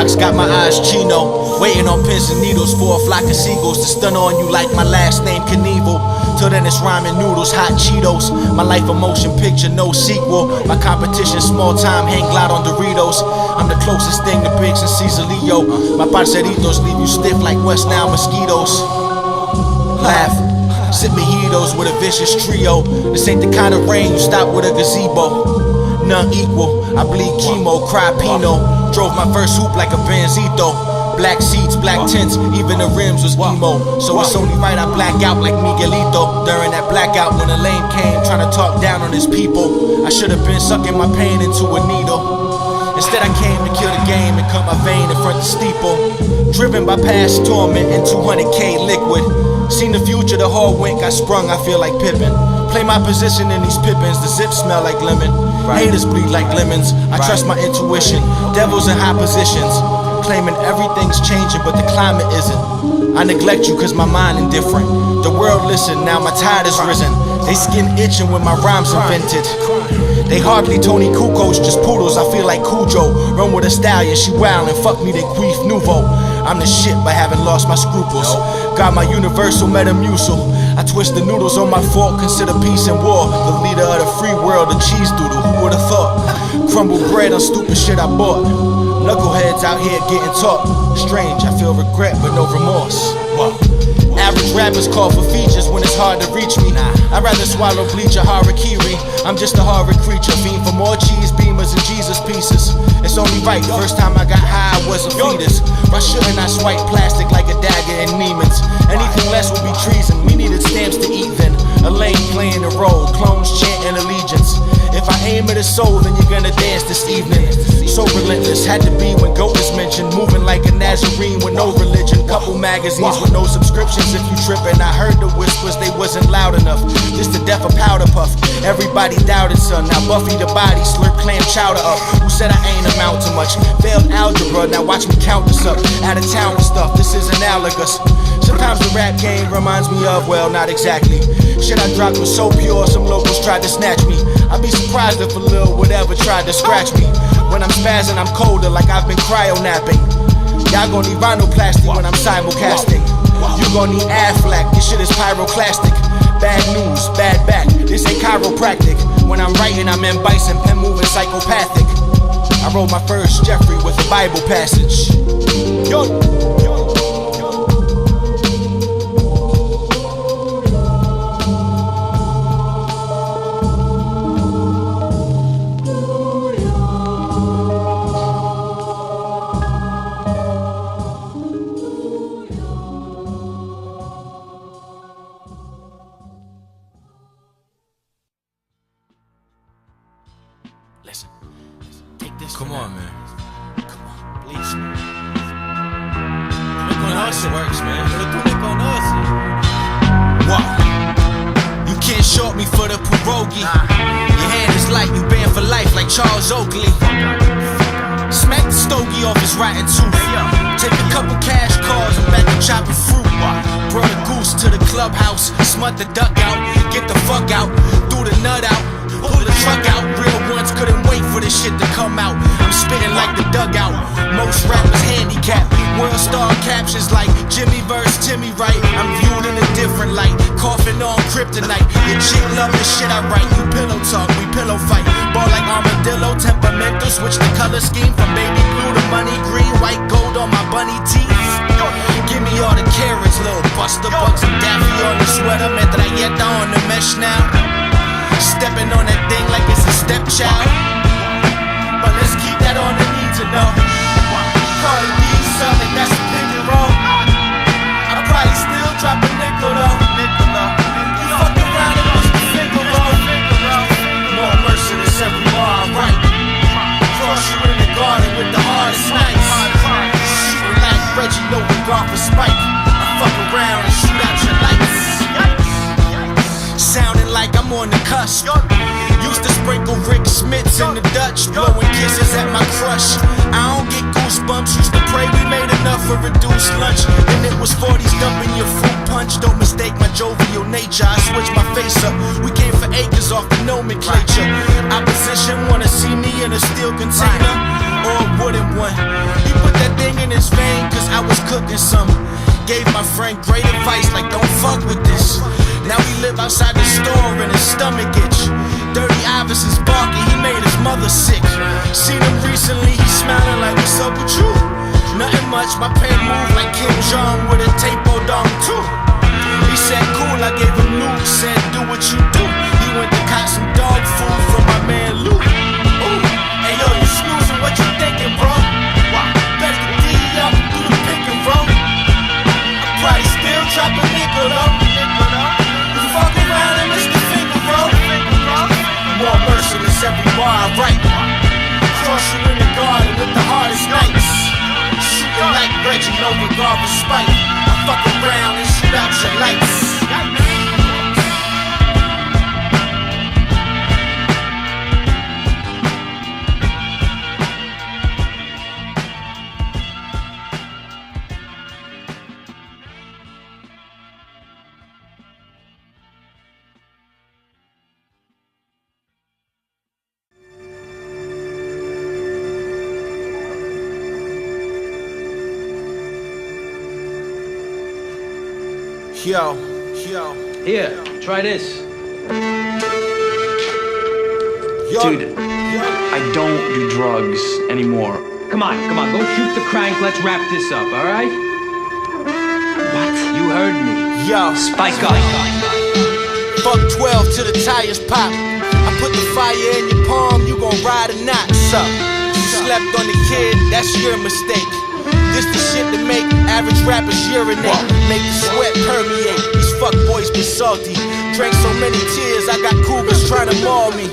rocks got my eyes chino. Waiting on pins and needles for a flock of seagulls to stun on you like my last name Knievel. Till then it's ramen noodles, hot Cheetos. My life a motion picture, no sequel. My competition small time, hang glide on Doritos. I'm the closest thing to Biggs and Cesar Leo. My parceritos leave you stiff like West Nile mosquitoes. Laugh, sip mojitos with a vicious trio. This ain't the kind of rain you stop with a gazebo. None equal, I bleed chemo, cry Pinot. Drove my first hoop like a Benzito. Black seats, black tints, even the rims was emo. So it's only right I black out like Miguelito. During that blackout when the lame came trying to talk down on his people, I should have been sucking my pain into a needle. Instead I came to kill the game and cut my vein in front of the steeple. Driven by past torment and 200K liquid. Seen the future, the hard wink I sprung, I feel like Pippin. Play my position in these pippins, the zips smell like lemon. Haters bleed like lemons, I trust my intuition. Devils in high positions, claiming everything's changing but the climate isn't. I neglect you cause my mind indifferent. The world listen, now my tide is risen. They skin itching when my rhymes invented. They hardly Tony Kukoc, just poodles, I feel like Cujo. Run with a stallion, she wildin', fuck me, they queef nouveau. I'm the shit but haven't lost my scruples. Got my universal metamucil. I twist the noodles on my fork, consider peace and war. The leader of the free world, a cheese doodle, who would've thought? Crumble bread on stupid shit I bought. Knuckleheads out here getting taught. Strange, I feel regret but no remorse. Average rappers call for features when it's hard to reach me. I'd rather swallow bleach or harakiri. I'm just a horrid creature, fiend for more cheese beamers and Jesus pieces. It's only right, first time I got high I was a fetus. Why shouldn't I swipe plastic like a dagger in Neiman's? Anything less would be treason, we needed stamps to eat then. A lane playing the role, clones chanting allegiance. If I aim at a soul, then you're gonna dance this evening. So relentless, had to be when GOAT is mentioned. Moving like a Nazarene with no religion. Couple magazines with no subscriptions if you trippin'. I heard the whispers, they wasn't loud enough. Just the death of powder puff. Everybody doubted son. Now Buffy the body slurp clam chowder up. Who said I ain't amount to much? Failed algebra, now watch me count this up. Out of town with stuff, this is analogous. Sometimes the rap game reminds me of, well, not exactly. Shit I dropped was so pure, some locals tried to snatch me. I'd be surprised if a little whatever tried to scratch me. When I'm spazzing, I'm colder like I've been cryo-napping. Y'all gon' need rhinoplasty when I'm simulcasting. You gon' need Aflac, this shit is pyroclastic. Bad news, bad back, this ain't chiropractic. When I'm writing, I'm in bison, pen moving psychopathic. I wrote my first Jeffrey with a Bible passage. Yo. Listen, take this. Come on, man. Come on, please. Look on us, it works, man. Look on us. Wow. You can't short me for the pierogi. Your hand is light, you banned for life like Charles Oakley. Smack the stogie off his rotten tooth. Take a couple cash calls and back to chopping fruit. Brought a goose to the clubhouse, smut the duck out, get the fuck out, threw the nut out. Pull the truck out, real ones couldn't wait for this shit to come out. I'm spitting like the dugout, most rappers handicapped. World star captions like Jimmy verse Timmy right. I'm viewed in a different light, coughing on kryptonite. Your chick love the shit I write, you pillow talk, we pillow fight. Ball like armadillo, temperamental, switch the color scheme from baby blue to money green. White gold on my bunny teeth. Give me all the carrots, little Buster Bucks and Daffy on the sweater. Metralleta on the mesh now. Stepping on that thing like it's a stepchild. But let's keep that on the need to know. Cardi B, something that's a pick and roll. I probably still drop a nickel though. You fuck around and push the finger roll. More merciless every bar I write. Cross you in the garden with the hardest knives. Shooting like Reggie, no regard for spike. I fuck around and shoot out your lights. Sounding like I'm on the cusp. Used to sprinkle Rick Smiths in the Dutch, blowing kisses at my crush. I don't get goosebumps, used to pray we made enough for reduced lunch. And it was 40s dumping your fruit punch. Don't mistake my jovial nature, I switched my face up. We came for acres off the nomenclature. Opposition wanna see me in a steel container or a wooden one. He put that thing in his vein cause I was cooking some. Gave my friend great advice like don't fuck with this. Now we live outside the store and his stomach itch. Dirty Iverson's barking, he made his mother sick. Seen him recently, he smiling like what's up with you? Nothing much, my pen moved like Kim Jong with a tape dong too. He said cool, I gave him news, said do what you do. He went to cop some dog food from my man Lou. Ooh, hey yo, you snoozing, what you thinking, bro? Better get D up and do the pick and roll. I'm probably still dropping nickel though. You fuck around and miss the finger roll. More merciless every bar I write. Cross you in the garden with the hardest nights. Shooting like Reggie, no regard for spite. I fuck around and shoot out your lights. Yo. Here, try this. Yo. Dude, I don't do drugs anymore. Come on, go shoot the crank, let's wrap this up, alright? What? You heard me. Yo. Spike up. Fuck 12 till the tires pop. I put the fire in your palm, you gon' ride or not. Sup? You slept on the kid, that's your mistake. This the shit that make average rappers urinate. Make the sweat permeate. These fuck boys been salty. Drank so many tears, I got cougars trying to maul me.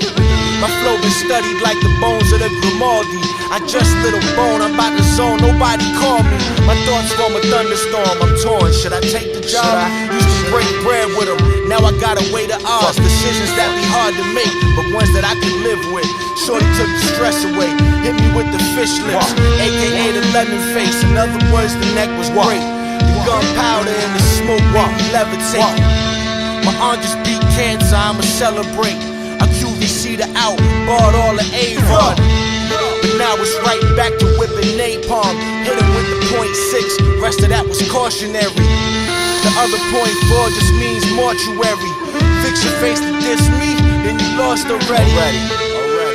My flow been studied like the bones of the Grimaldi. I just lit a bone, I'm about to zone, nobody call me. My thoughts form a thunderstorm, I'm torn. Should I take the job? Used to break bread with them. Now I gotta weigh the odds. Decisions that be hard to make, but ones that I can live with. Shorty took the stress away, hit me with the fish lips, aka the lemon face. In other words, the neck was great. The gunpowder and the smoke made me levitate. My aunt just beat cancer, I'ma celebrate. I QVC'd her out, bought all the Avon. But now it's right back to whipping napalm. Hit him with the .6, rest of that was cautionary. The other .4 just means mortuary. Fix your face to diss me, then you lost already.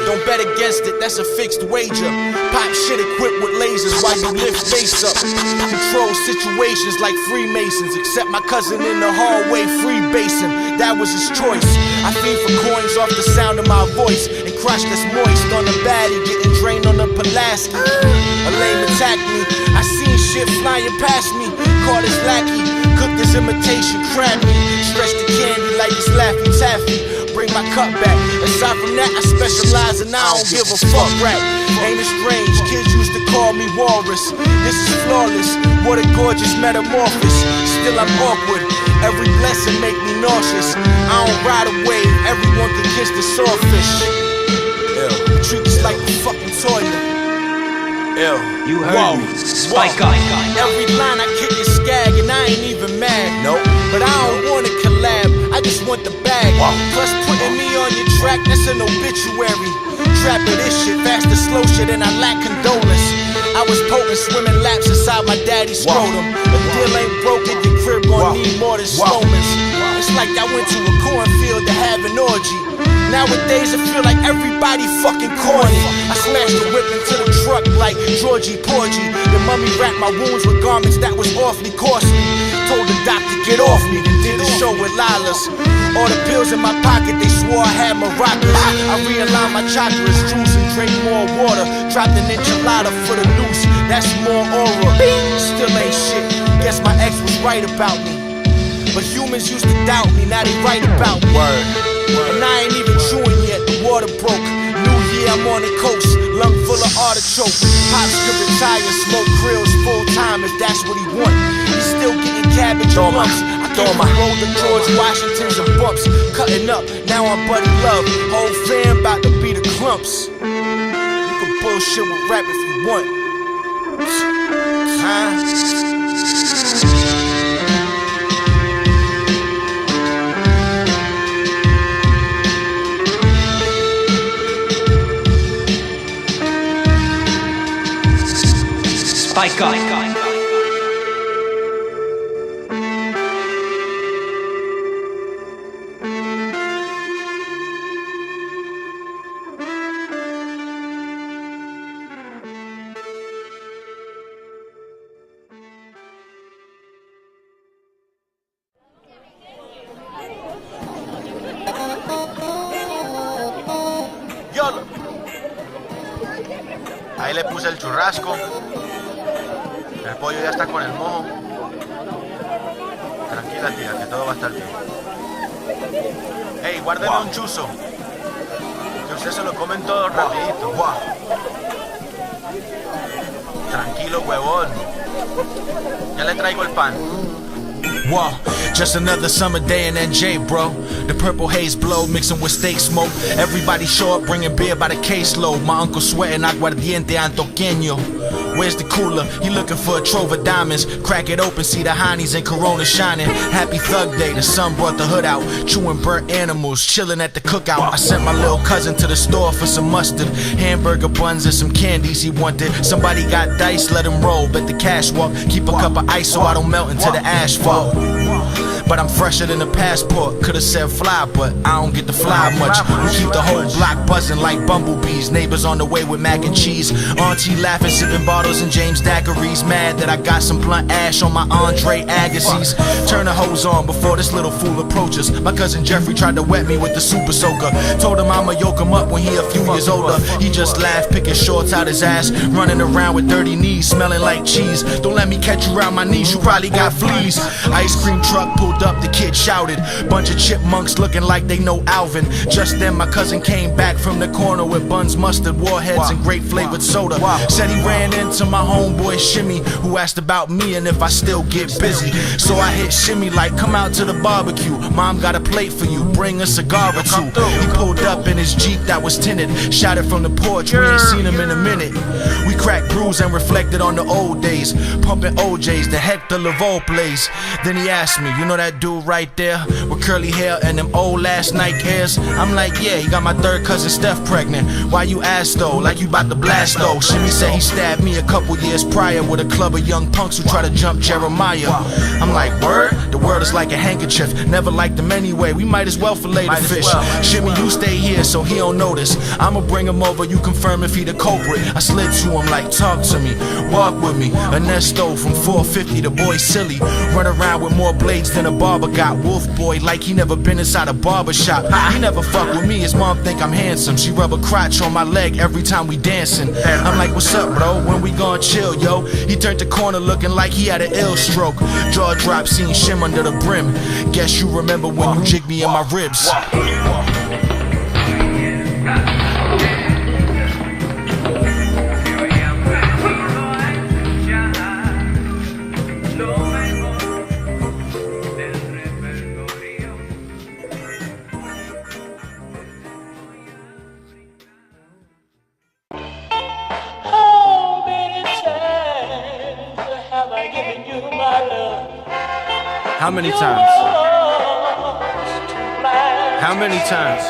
Don't bet against it, that's a fixed wager. Pop shit equipped with lasers while you lift face up. Control situations like Freemasons. Except my cousin in the hallway freebasing. That was his choice. I fiend for coins off the sound of my voice. And crush that's moist on the baddie, getting drained on the Pulaski. A lame attacked me, I seen shit flying past me. Caught his lackey, cooked his imitation crab meat. Stretch the candy like it's Laffy Taffy. Bring my cup back. Aside from that, I specialize and I don't give a fuck rap. Ain't it strange? Kids used to call me walrus. This is flawless. What a gorgeous metamorphosis. Still I'm awkward. Every blessing make me nauseous. I don't ride a wave. Everyone can kiss the sawfish. Ew. Treat us like the fucking toilet. Ew. You heard me. Spike up. Every line I kick is skag and I ain't even mad. Nope. But I don't wanna collab. I just want the bag. Plus putting me on your track, that's an obituary. Trapper this shit, faster slow shit, and I lack condolence. I was potent swimming laps inside my daddy's scrotum. The deal ain't broken, your crib gon' need more than Sloman's. It's like I went to a cornfield to have an orgy. Nowadays I feel like everybody fucking corny. I smashed the whip into the truck like Georgie Porgy. The mummy wrapped my wounds with garments that was awfully costly. Told the doctor get off me, did the show with Lilas. All the pills in my pocket, they swore I had maracas. I realigned my chakras, juice and drink more water. Dropped an enchilada for the noose, that's more aura. Still ain't shit, guess my ex was right about me. But humans used to doubt me, now they right about me. And I ain't even chewing yet, the water broke. New year, I'm on the coast, lung full of artichoke. Pops could retire, smoke krills full time if that's what he want. He's still getting cabbage on lunch. I all my older George Washingtons and bumps. Cutting up, now I'm Buddy Love. Whole fam about to be the clumps. You can bullshit with rap if you want. Spike up. YOLO. Ahí le puse el churrasco. El pollo ya está con el mojo. Tranquila, tía, que todo va a estar bien. Hey, guárdeme un chuzo. Que usted se lo comen todo rapidito. Tranquilo, huevón. Ya le traigo el pan. Wow, just another summer day in NJ, bro. The purple haze blow, mixing with steak smoke. Everybody show up, bringing beer by the caseload. My uncle sweating aguardiente antioqueño. Where's the cooler? He looking for a trove of diamonds. Crack it open, see the honeys and Corona shining. Happy Thug Day, the sun brought the hood out. Chewing burnt animals, chilling at the cookout. I sent my little cousin to the store for some mustard, hamburger buns and some candies he wanted. Somebody got dice, let him roll, bet the cash walk. Keep a cup of ice so I don't melt into the asphalt. But I'm fresher than a passport. Could've said fly, but I don't get to fly much. We keep the whole block buzzing like bumblebees. Neighbors on the way with mac and cheese. Auntie laughing, sipping bottles and James daiquiris. Mad that I got some blunt ash on my Andre Agassiz. Turn the hose on before this little fool approaches. My cousin Jeffrey tried to wet me with the super soaker. Told him I'ma yoke him up when he a few years older. He just laughed, picking shorts out his ass. Running around with dirty knees, smelling like cheese. Don't let me catch you around my knees, you probably got fleas. Ice cream truck pulled up, the kid shouted. Bunch of chipmunks looking like they know Alvin. Just then my cousin came back from the corner with buns, mustard, warheads, and grape flavored soda. Said he ran into my homeboy Shimmy, who asked about me and if I still get busy. So I hit Shimmy like, come out to the barbecue. Mom got a plate for you, bring a cigar or two. He pulled up in his Jeep that was tinted. Shouted from the porch, we ain't seen him in a minute. We cracked brews and reflected on the old days. Pumping OJs, the Hector Lavoe plays. Then he asked me, you know that dude right there with curly hair and them old last night cares? I'm like, yeah, he got my third cousin Steph pregnant. Why you ask though, like you about to blast though? Shimmy said he stabbed me a couple years prior with a club of young punks who try to jump Jeremiah. I'm like, word? The world is like a handkerchief. Never liked them anyway, we might as well fillet the fish. Shimmy, you stay here so he don't notice. I'ma bring him over, you confirm if he the culprit. I slid to him like, talk to me, walk with me. Ernesto from 450, the boy silly. Run around with more blades than a barber got. Wolf boy like he never been inside a barber shop. He never fuck with me, his mom think I'm handsome. She rub a crotch on my leg every time we dancing. I'm like, what's up bro, when we gon' chill yo? He turned the corner looking like he had an ill stroke. Jaw drop, seen shim under the brim. Guess you remember when you jigged me in my ribs. How many times? How many times?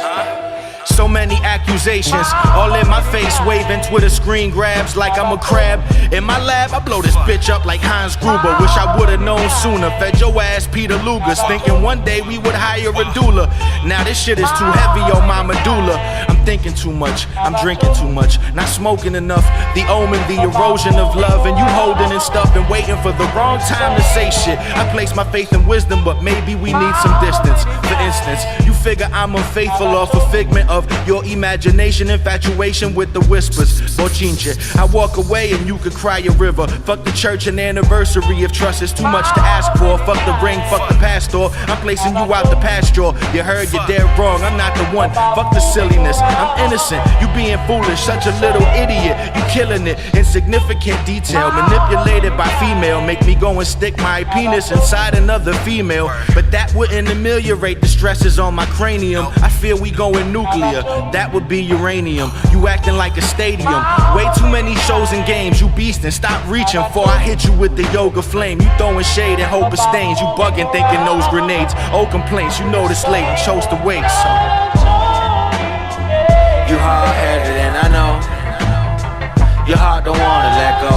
So many accusations, all in my face, waving Twitter screen grabs like I'm a crab. In my lab, I blow this bitch up like Hans Gruber. Wish I would've known sooner. Fed your ass Peter Luger's, thinking one day we would hire a doula. Now this shit is too heavy on my medulla. I'm thinking too much, I'm drinking too much, not smoking enough. The omen, the erosion of love, and you holding and stuff and waiting for the wrong time to say shit. I place my faith in wisdom, but maybe we need some distance. For instance, you figure I'm unfaithful off a figment of your imagination, infatuation with the whispers. Bochinche, I walk away and you could cry a river. Fuck the church and anniversary if trust is too much to ask for. Fuck the ring, fuck the pastor, I'm placing you out the pasture. You heard, you're dead wrong, I'm not the one. Fuck the silliness, I'm innocent, you being foolish, such a little idiot. You killing it, insignificant detail, manipulated by female. Make me go and stick my penis inside another female. But that wouldn't ameliorate the stresses on my cranium. I fear we going nuclear, that would be uranium. You acting like a stadium, way too many shows and games. You beastin', stop reaching for I hit you with the yoga flame. You throwing shade and hope it stains. You bugging, thinking those grenades. Old complaints, you know this late and chose to wait. So you hard-headed and I know your heart don't wanna let go.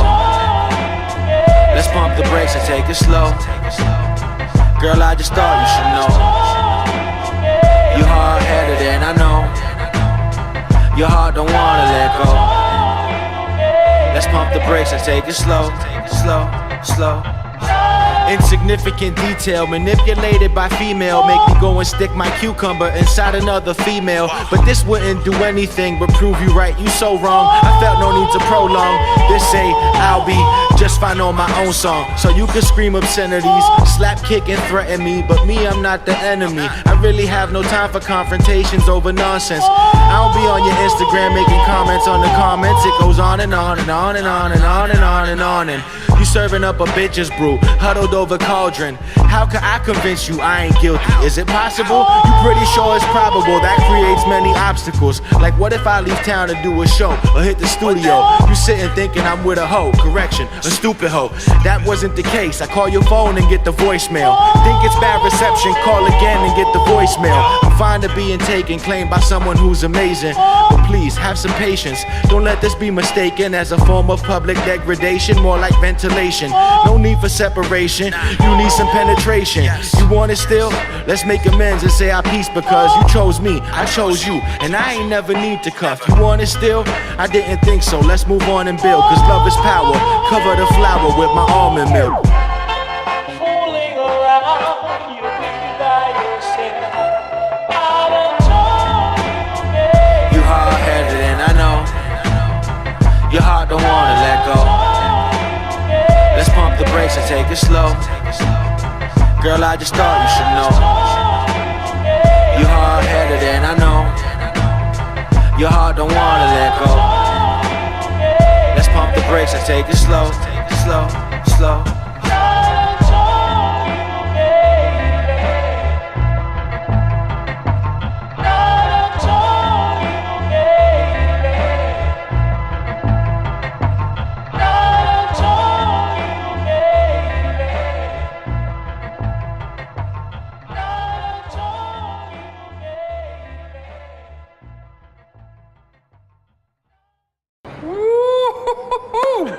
Let's pump the brakes and take it slow. Girl, I just thought you should know. You hard-headed and I know your heart don't wanna let go. Let's pump the brakes and take it slow, slow, slow. Insignificant detail, manipulated by female. Make me go and stick my cucumber inside another female. But this wouldn't do anything but prove you right, you so wrong. I felt no need to prolong. This say I'll be just fine on my own song. So you can scream obscenities, slap, kick and threaten me. But me, I'm not the enemy. I really have no time for confrontations over nonsense. I don't be on your Instagram making comments on the comments. It goes on and on and on and on and on and on and on. And you serving up a bitch's brew, huddled over cauldron. How can I convince you I ain't guilty? Is it possible? You pretty sure it's probable. That creates many obstacles. Like what if I leave town to do a show or hit the studio? You sitting thinking I'm with a hoe. Correction, a stupid hoe. That wasn't the case. I call your phone and get the voicemail. Think it's bad reception, call again and get the voicemail. I'm fine to being taken, claimed by someone who's amazing. But please, have some patience. Don't let this be mistaken as a form of public degradation. More like ventilation. No need for separation. You need some penetration. You want it still? Let's make amends and say our piece because you chose me, I chose you, and I ain't never need to cuff. You want it still? I didn't think so. Let's move on and build, cause love is power. Cover the flower with my almond milk. Fooling around, you'll be by yourself. You hard-headed and I know your heart don't wanna let go. Let's pump the brakes and take it slow. Girl, I just thought you should know. You hard-headed and I know your heart don't wanna let go. Let's pump the brakes and take it slow, slow, slow.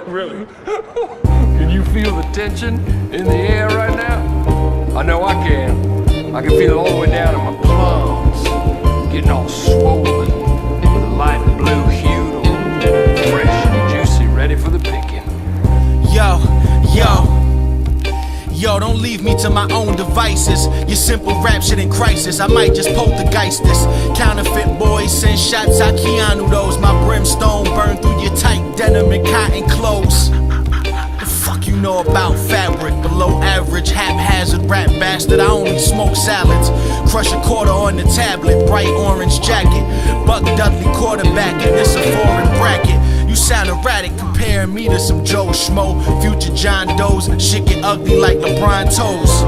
Really? Can you feel the tension in the air right now? I know I can. I can feel it all the way down in my plums, getting all swollen with a light blue hue, fresh and juicy, ready for the picking. Yo, don't leave me to my own devices. Your simple rap shit in crisis. I might just poltergeist this. Counterfeit boys send shots at Keanu those. My brimstone burn through your tight denim and cotton clothes. The fuck you know about fabric? Below average, haphazard rap bastard. I only smoke salads. Crush a quarter on the tablet. Bright orange jacket. Buck Dudley quarterbacking. This a foreign bracket. You sound erratic, comparing me to some Joe Schmo. Future John Doe's, shit get ugly like LeBron toes.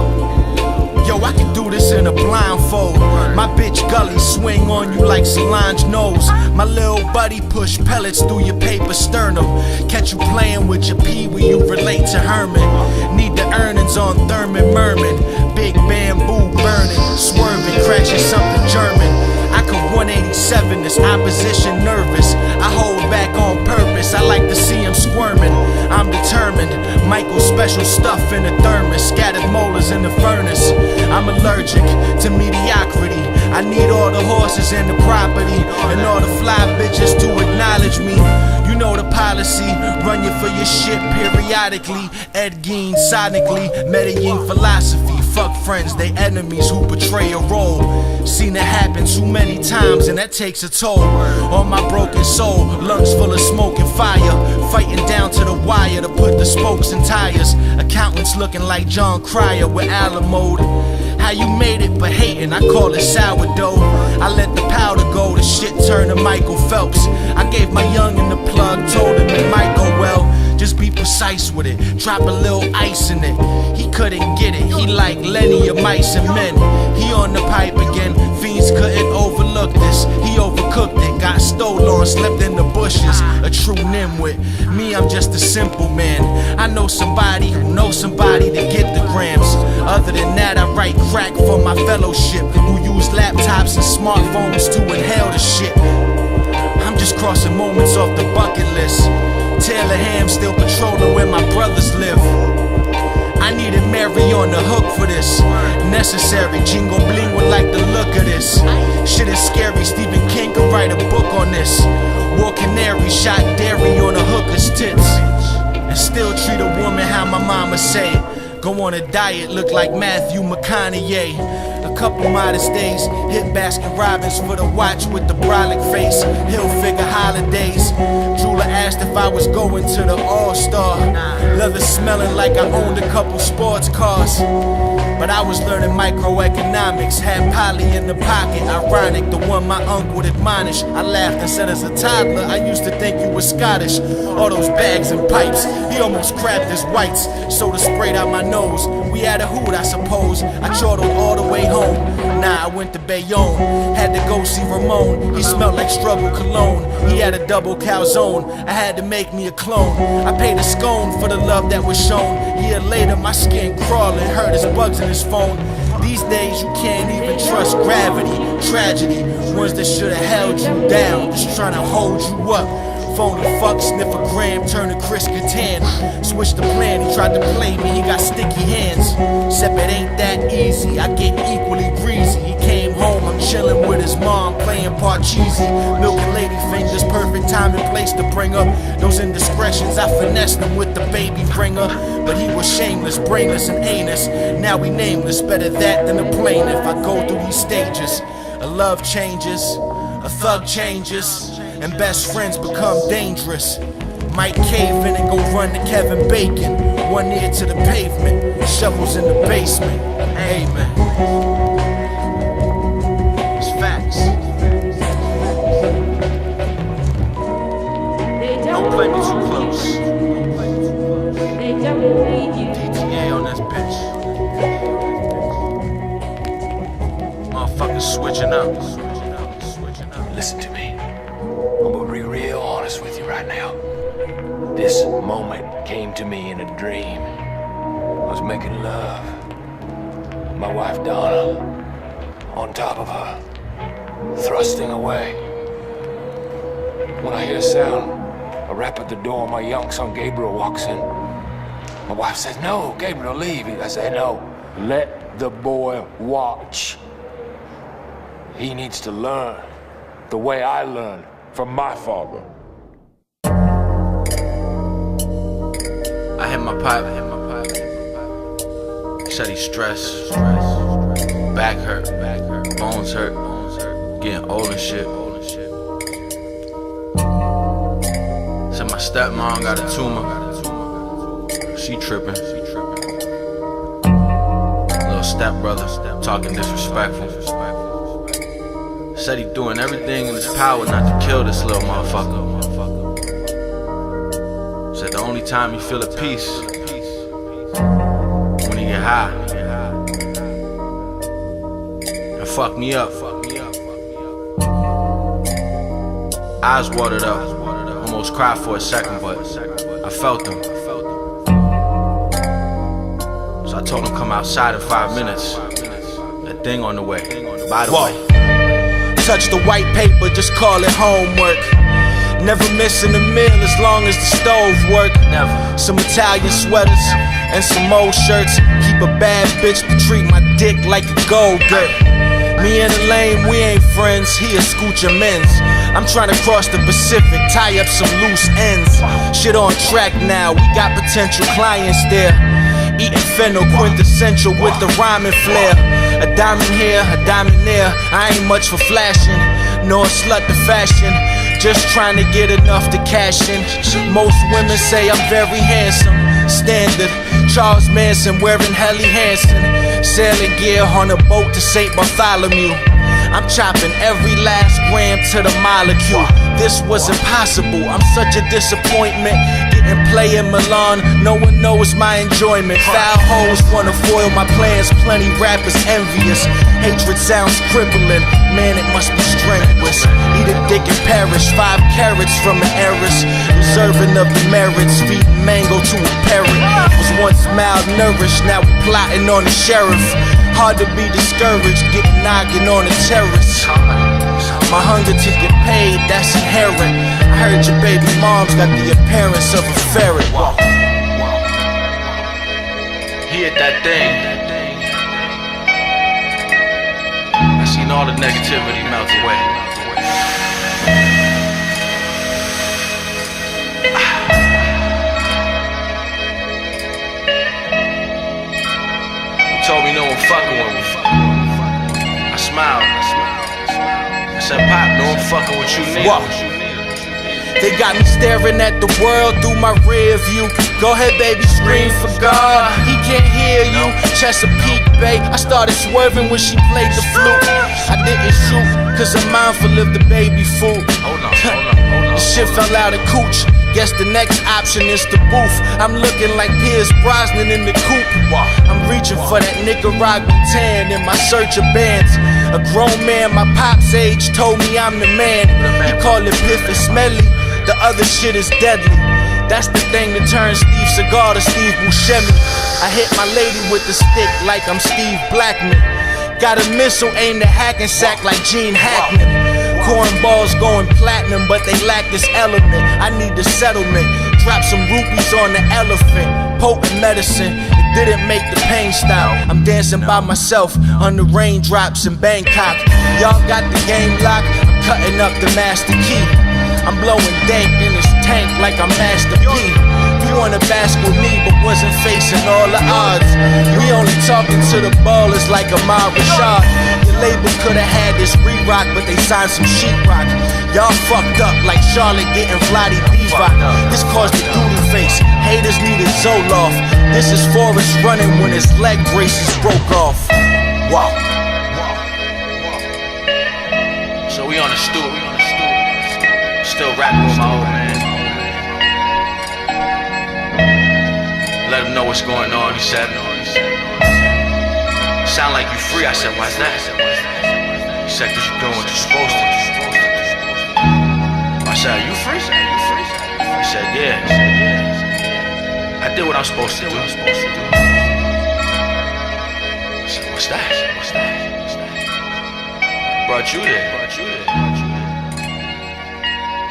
Yo, I can do this in a blindfold. My bitch gully swing on you like Solange knows. My little buddy push pellets through your paper sternum. Catch you playing with your pee when you relate to Herman. Need the earnings on Thurman Merman. Big bamboo burning, swerving, crashing something German. I could 187 this opposition nervous. I hold back on purpose, I like to see him squirming. I'm determined, Michael special stuff in the thermos. Scattered molars in the furnace. I'm allergic to mediocrity. I need all the horses and the property, and all the fly bitches to acknowledge me. You know the policy, run you for your shit periodically. Ed Gein sonically, Medellin philosophy. Fuck friends, they enemies who betray a role. Seen it happen too many times and that takes a toll on my broken soul. Lungs full of smoke and fire, fighting down to the wire to put the spokes in tires. Accountants looking like John Cryer with Alamode. How you made it but hating, I call it sourdough. I let the powder go, the shit turned to Michael Phelps. I gave my youngin' the plug, told him it might go well. Just be precise with it, drop a little ice in it. He couldn't get it, he like Lenny of Mice and Men. He on the pipe again, fiends couldn't overlook this. He overcooked it, got stolen, slipped in the bushes. A true nimwit, me I'm just a simple man. I know somebody who knows somebody to get the grams. Other than that I write crack for my fellowship who use laptops and smartphones to inhale the shit. I'm just crossing moments off the bucket list. Taylor Ham still patrolling where my brothers live. I needed Mary on the hook for this. Necessary, Jingo Bling would like the look of this. Shit is scary, Stephen King could write a book on this. War Canary shot dairy on a hooker's tits. And still treat a woman how my mama say. Go on a diet, look like Matthew McConaughey. A couple modest days, hit Baskin Robbins for the watch with the brolic face. Hilfiger holidays. Jula asked if I was going to the All-Star. Leather smelling like I owned a couple sports cars. But I was learning microeconomics, had Polly in the pocket. Ironic, the one my uncle would admonish. I laughed and said as a toddler, I used to think you were Scottish. All those bags and pipes, he almost cracked his whites. Soda sprayed out my nose, we had a hoot I suppose. I chortled all the way home, nah I went to Bayonne. Had to go see Ramon, he smelled like struggle cologne. He had a double calzone, I had to make me a clone. I paid a scone for the love that was shown. A year later my skin crawling, hurt his bugs in his phone. These days you can't even trust gravity. Tragedy, ones that should've held you down, just trying to hold you up. Phone the fuck, sniff a gram, turn to Chris Kattan. Switch the plan, he tried to play me, he got sticky hands. Except it ain't that easy, I get equally greasy. He came home, I'm chillin' with his mom, playing Parcheesi. Milking lady fingers, perfect time and place to bring up those indiscretions. I finessed him with the baby bringer. But he was shameless, brainless and anus. Now we nameless, better that than a plaintiff. I go through these stages, a love changes, a thug changes, and best friends become dangerous. Might cave in and go run to Kevin Bacon. One ear to the pavement, shovels in the basement. Amen. It's facts. Don't play me too close. DTA on this bitch. Motherfuckers switching up. Listen to me. I'm gonna be real honest with you right now. This moment came to me in a dream. I was making love. My wife Donna, on top of her, thrusting away. When I hear a sound, a rap at the door, my young son Gabriel walks in. My wife says, "No, Gabriel, leave." I say, "No, let the boy watch. He needs to learn the way I learned from my father." I hit my pipe. Said he's stressed. Back hurt. Bones hurt. Getting old and shit. Said my stepmom got a tumor. She tripping. Little stepbrother talking disrespectful. Said he doing everything in his power not to kill this little motherfucker. Said the only time he feel at peace when he get high. And fuck me up. Eyes watered up. Almost cried for a second, but I felt him. So I told him come outside in 5 minutes. That thing on the way. By the way. Touch the white paper, just call it homework. Never missing a meal as long as the stove work. Never. Some Italian sweaters and some old shirts. Keep a bad bitch to treat my dick like a gold dirt. Me and the lame, we ain't friends, he a scooch of men's. I'm trying to cross the Pacific, tie up some loose ends. Shit on track now, we got potential clients there. Eating fennel, quintessential with the rhyming flair. A diamond here, a diamond there. I ain't much for flashing, nor a slut to fashion. Just trying to get enough to cash in. Most women say I'm very handsome. Standard, Charles Manson wearing Helly Hansen. Sailing gear on a boat to St. Bartholomew. I'm chopping every last gram to the molecule. This was impossible, I'm such a disappointment. Getting play in Milan, no one knows my enjoyment. Foul hoes wanna foil my plans, plenty rappers envious. Hatred sounds crippling, man it must be strenuous. Eat a dick and perish, 5 carats from an heiress. Deserving of the merits, feeding mango to a parrot. Was once malnourished, now we plotting on the sheriff. Hard to be discouraged, getting knocking on the terrace. My hunger to get paid, that's inherent. I heard your baby mom's got the appearance of a ferret. He hit that thing. I seen all the negativity melt away. He told me no one fucking with me. I smiled. I said, Pop, no one fucking with you neither. They got me staring at the world through my rear view. Go ahead, baby, scream for God. He can't hear you. Chesapeake Bay. I started swerving when she played the flute. I didn't shoot, cause I'm mindful of the baby food. The shit fell out of cooch. Guess the next option is the booth. I'm looking like Pierce Brosnan in the coupe. I'm reaching for that Nicaraguan tan in my search of bands. A grown man my pop's age told me I'm the man. He called it piffy smelly, the other shit is deadly. That's the thing that turns Steve Seagal to Steve Buscemi. I hit my lady with the stick like I'm Steve Blackman. Got a missile aimed at Hackensack like Gene Hackman. Cornballs going platinum, but they lack this element. I need the settlement. Drop some rupees on the elephant. Potent medicine, it didn't make the pain stop. I'm dancing by myself under raindrops in Bangkok. Y'all got the game locked, I'm cutting up the master key. I'm blowing dank in his tank like I'm Master P. You wanna bask with me, but wasn't facing all the odds. We only talking to the ballers like Ahmad Rashad. Your label could've had this re-rock, but they signed some sheetrock. Y'all fucked up like Charlotte getting Vladi Divac. This caused the doodle face. Haters needed Zoloft. This is Forrest running when his leg braces broke off. Wow. So we on the stoop. Still rapping with my old man. Let him know what's going on, he said. Sound like you free. I said, why's that? He said, cause you're doing what you're supposed to. I said, are you free? He said, yeah. I did what I'm supposed to do. I said, what's that? Brought you there.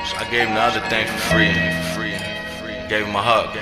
So I gave him the other thing for free. Gave him a hug.